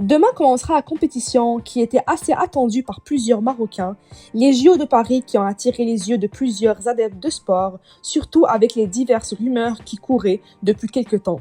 Demain commencera la compétition qui était assez attendue par plusieurs Marocains, les JO de Paris qui ont attiré les yeux de plusieurs adeptes de sport, surtout avec les diverses rumeurs qui couraient depuis quelques temps.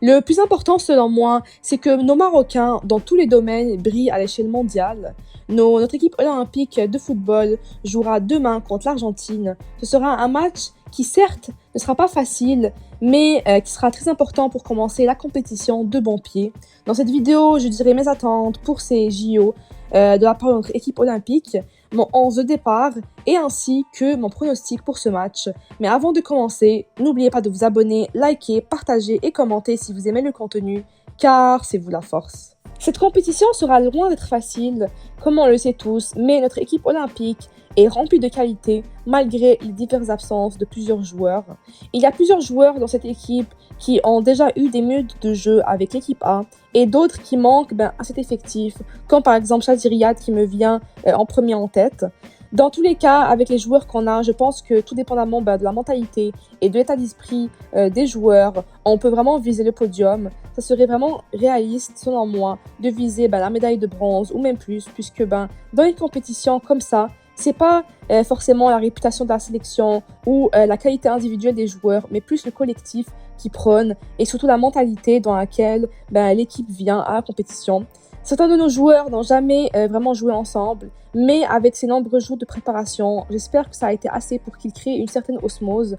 Le plus important selon moi, c'est que nos Marocains, dans tous les domaines, brillent à l'échelle mondiale. Notre équipe olympique de football jouera demain contre l'Argentine. Ce sera un match qui certes ne sera pas facile, mais qui sera très important pour commencer la compétition de bon pied. Dans cette vidéo, je dirai mes attentes pour ces JO de la part de notre équipe olympique, mon 11 de départ et ainsi que mon pronostic pour ce match. Mais avant de commencer, n'oubliez pas de vous abonner, liker, partager et commenter si vous aimez le contenu, car c'est vous la force. Cette compétition sera loin d'être facile, comme on le sait tous, mais notre équipe olympique est remplie de qualité malgré les diverses absences de plusieurs joueurs. Il y a plusieurs joueurs dans cette équipe qui ont déjà eu des minutes de jeu avec l'équipe A et d'autres qui manquent à cet effectif, comme par exemple Chazzy Riyad qui me vient en premier en tête. Dans tous les cas, avec les joueurs qu'on a, je pense que tout dépendamment de la mentalité et de l'état d'esprit des joueurs, on peut vraiment viser le podium. Ça serait vraiment réaliste, selon moi, de viser la médaille de bronze ou même plus, puisque dans une compétition comme ça, c'est pas forcément la réputation de la sélection ou la qualité individuelle des joueurs, mais plus le collectif qui prône et surtout la mentalité dans laquelle l'équipe vient à la compétition. Certains de nos joueurs n'ont jamais vraiment joué ensemble, mais avec ces nombreux jours de préparation, j'espère que ça a été assez pour qu'ils créent une certaine osmose.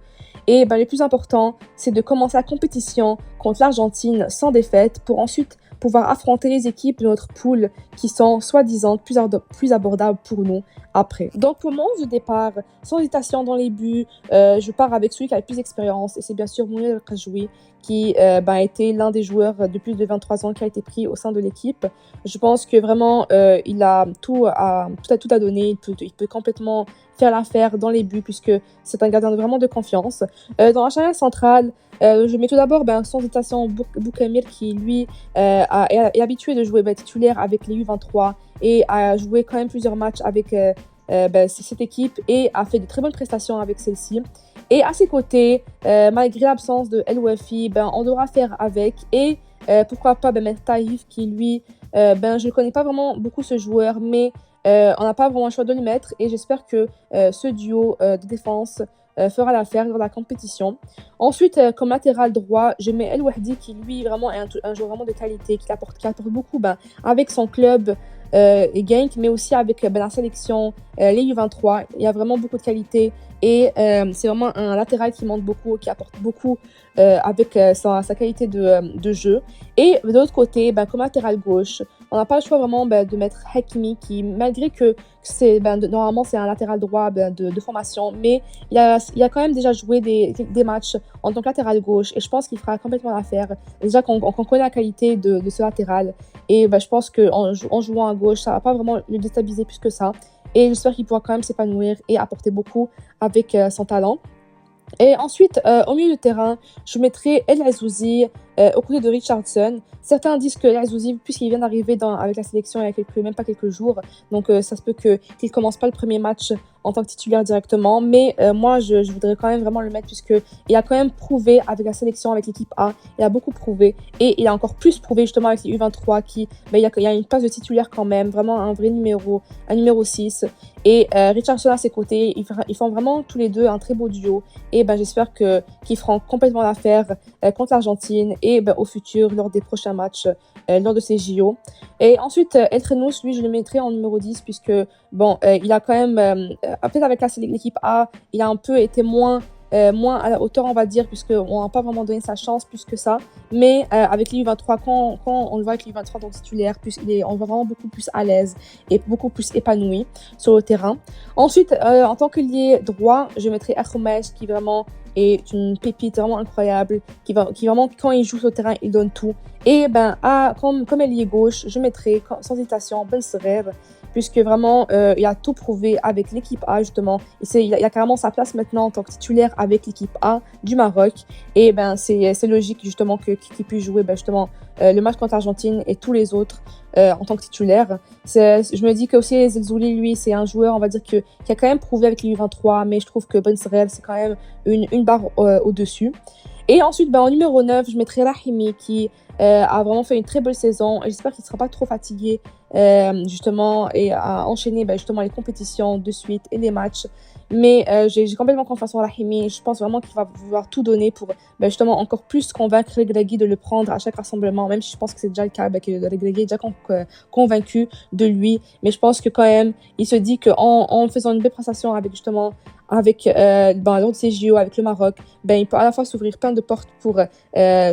Et le plus important, c'est de commencer la compétition contre l'Argentine sans défaite pour ensuite pouvoir affronter les équipes de notre poule qui sont soi-disant plus abordables pour nous après. Donc pour mon 11 de départ, sans hésitation dans les buts, je pars avec celui qui a le plus d'expérience et c'est bien sûr Mounir El Khajoui qui a été l'un des joueurs de plus de 23 ans qui a été pris au sein de l'équipe. Je pense que vraiment il a tout à donner, il peut complètement faire l'affaire dans les buts puisque c'est un gardien vraiment de confiance. Dans la charnière centrale, je mets tout d'abord sans hésitation Boukamir qui lui est habitué de jouer titulaire avec les U23 et a joué quand même plusieurs matchs avec cette équipe et a fait de très bonnes prestations avec celle-ci. Et à ses côtés, malgré l'absence de El Wafi, on devra faire avec et pourquoi pas mettre Taïf qui lui, je ne connais pas vraiment beaucoup ce joueur, mais on n'a pas vraiment le choix de le mettre et j'espère que ce duo de défense fera l'affaire dans la compétition. Ensuite, comme latéral droit, je mets El Wahdi qui lui vraiment est un joueur vraiment de qualité, qui apporte beaucoup avec son club et Genk, mais aussi avec la sélection, les U23. Il y a vraiment beaucoup de qualité et c'est vraiment un latéral qui monte beaucoup, qui apporte beaucoup avec sa qualité de jeu. Et de l'autre côté, comme latéral gauche, on n'a pas le choix vraiment de mettre Hakimi qui, malgré que c'est normalement c'est un latéral droit de formation, mais il a quand même déjà joué des matchs en tant que latéral gauche et je pense qu'il fera complètement l'affaire. Déjà qu'on connaît la qualité de ce latéral et je pense qu'en jouant à gauche, ça va pas vraiment le déstabiliser plus que ça. Et j'espère qu'il pourra quand même s'épanouir et apporter beaucoup avec son talent. Et ensuite, au milieu de terrain, je mettrai El Azouzi au côté de Richardson. Certains disent que El Azouzi, puisqu'il vient d'arriver avec la sélection il y a même pas quelques jours, donc ça se peut qu'il commence pas le premier match en tant que titulaire directement, mais moi je voudrais quand même vraiment le mettre puisqu'il a quand même prouvé avec la sélection, avec l'équipe A, il a beaucoup prouvé et il a encore plus prouvé justement avec les U23 qui, il y a une place de titulaire quand même, vraiment un vrai numéro, un numéro 6 et Richardson à ses côtés, ils font vraiment tous les deux un très beau duo et j'espère qu'ils feront complètement l'affaire contre l'Argentine et au futur lors des prochains matchs lors de ces JO. Et ensuite, El Khenous, lui, je le mettrai en numéro 10 puisque, il a quand même, peut-être avec l'équipe A, il a un peu été moins à la hauteur, on va dire, puisqu'on n'a pas vraiment donné sa chance plus que ça. Mais avec les U23, quand on le voit avec les U23 dans le titulaire, on va vraiment beaucoup plus à l'aise et beaucoup plus épanoui sur le terrain. Ensuite, en tant qu'ailier droit, je mettrai Akhomesh qui vraiment est une pépite vraiment incroyable, qui vraiment, quand il joue sur le terrain, il donne tout. Et comme ailier gauche, je mettrai sans hésitation Ben Serer, puisque vraiment, il a tout prouvé avec l'équipe A, justement. Il a carrément sa place maintenant en tant que titulaire avec l'équipe A du Maroc. Et c'est logique, justement, qu'il puisse jouer, justement, le match contre l'Argentine et tous les autres en tant que titulaire. Je me dis que aussi Zelzouli, lui, c'est un joueur, on va dire, qui a quand même prouvé avec les U23, mais je trouve que Ben Serer, c'est quand même une barre au-dessus. Et ensuite, ben, en numéro 9, je mettrai Rahimi qui a vraiment fait une très belle saison. J'espère qu'il ne sera pas trop fatigué justement et à enchaîner justement les compétitions de suite et les matchs. Mais j'ai complètement confiance en Rahimi. Je pense vraiment qu'il va vouloir tout donner pour justement encore plus convaincre Regragui de le prendre à chaque rassemblement, même si je pense que c'est déjà le cas, que Regragui est déjà convaincu de lui. Mais je pense que quand même, il se dit qu'en faisant une belle prestation avec justement avec lors de ses JO avec le Maroc, il peut à la fois s'ouvrir plein de portes pour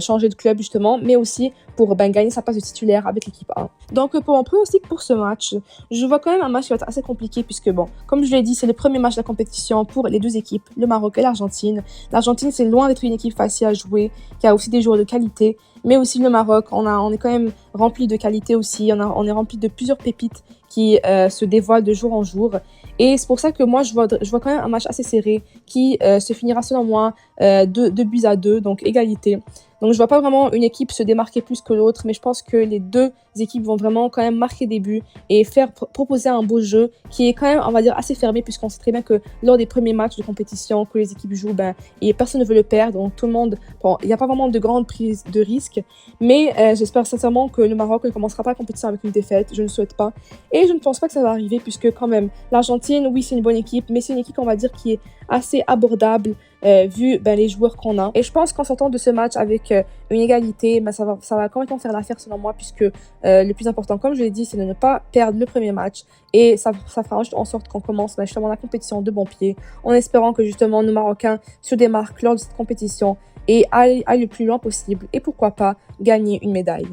changer de club justement, mais aussi pour gagner sa place de titulaire avec l'équipe A. Donc pour mon pronostic pour ce match, je vois quand même un match qui va être assez compliqué puisque comme je l'ai dit, c'est le premier match de la compétition pour les deux équipes, le Maroc et l'Argentine. L'Argentine, c'est loin d'être une équipe facile à jouer, qui a aussi des joueurs de qualité, mais aussi le Maroc, on est quand même rempli de qualité aussi, on est rempli de plusieurs pépites qui se dévoilent de jour en jour. Et c'est pour ça que moi, je vois quand même un match assez serré qui se finira selon moi 2-2, donc égalité. Donc je vois pas vraiment une équipe se démarquer plus que l'autre, mais je pense que les deux équipes vont vraiment quand même marquer des buts et proposer un beau jeu qui est quand même, on va dire, assez fermé, puisqu'on sait très bien que lors des premiers matchs de compétition que les équipes jouent, et personne ne veut le perdre, donc tout le monde, il n'y a pas vraiment de grande prise de risque, mais j'espère sincèrement que le Maroc ne commencera pas la compétition avec une défaite, je ne le souhaite pas, et je ne pense pas que ça va arriver, puisque quand même, l'Argentine, oui, c'est une bonne équipe, mais c'est une équipe, on va dire, qui est assez abordable, vu les joueurs qu'on a. Et je pense qu'en sortant de ce match avec une égalité, ça va complètement faire l'affaire selon moi, puisque le plus important, comme je l'ai dit, c'est de ne pas perdre le premier match, et ça fera en sorte qu'on commence justement la compétition de bon pied, en espérant que justement nos Marocains se démarquent lors de cette compétition et aillent le plus loin possible, et pourquoi pas gagner une médaille.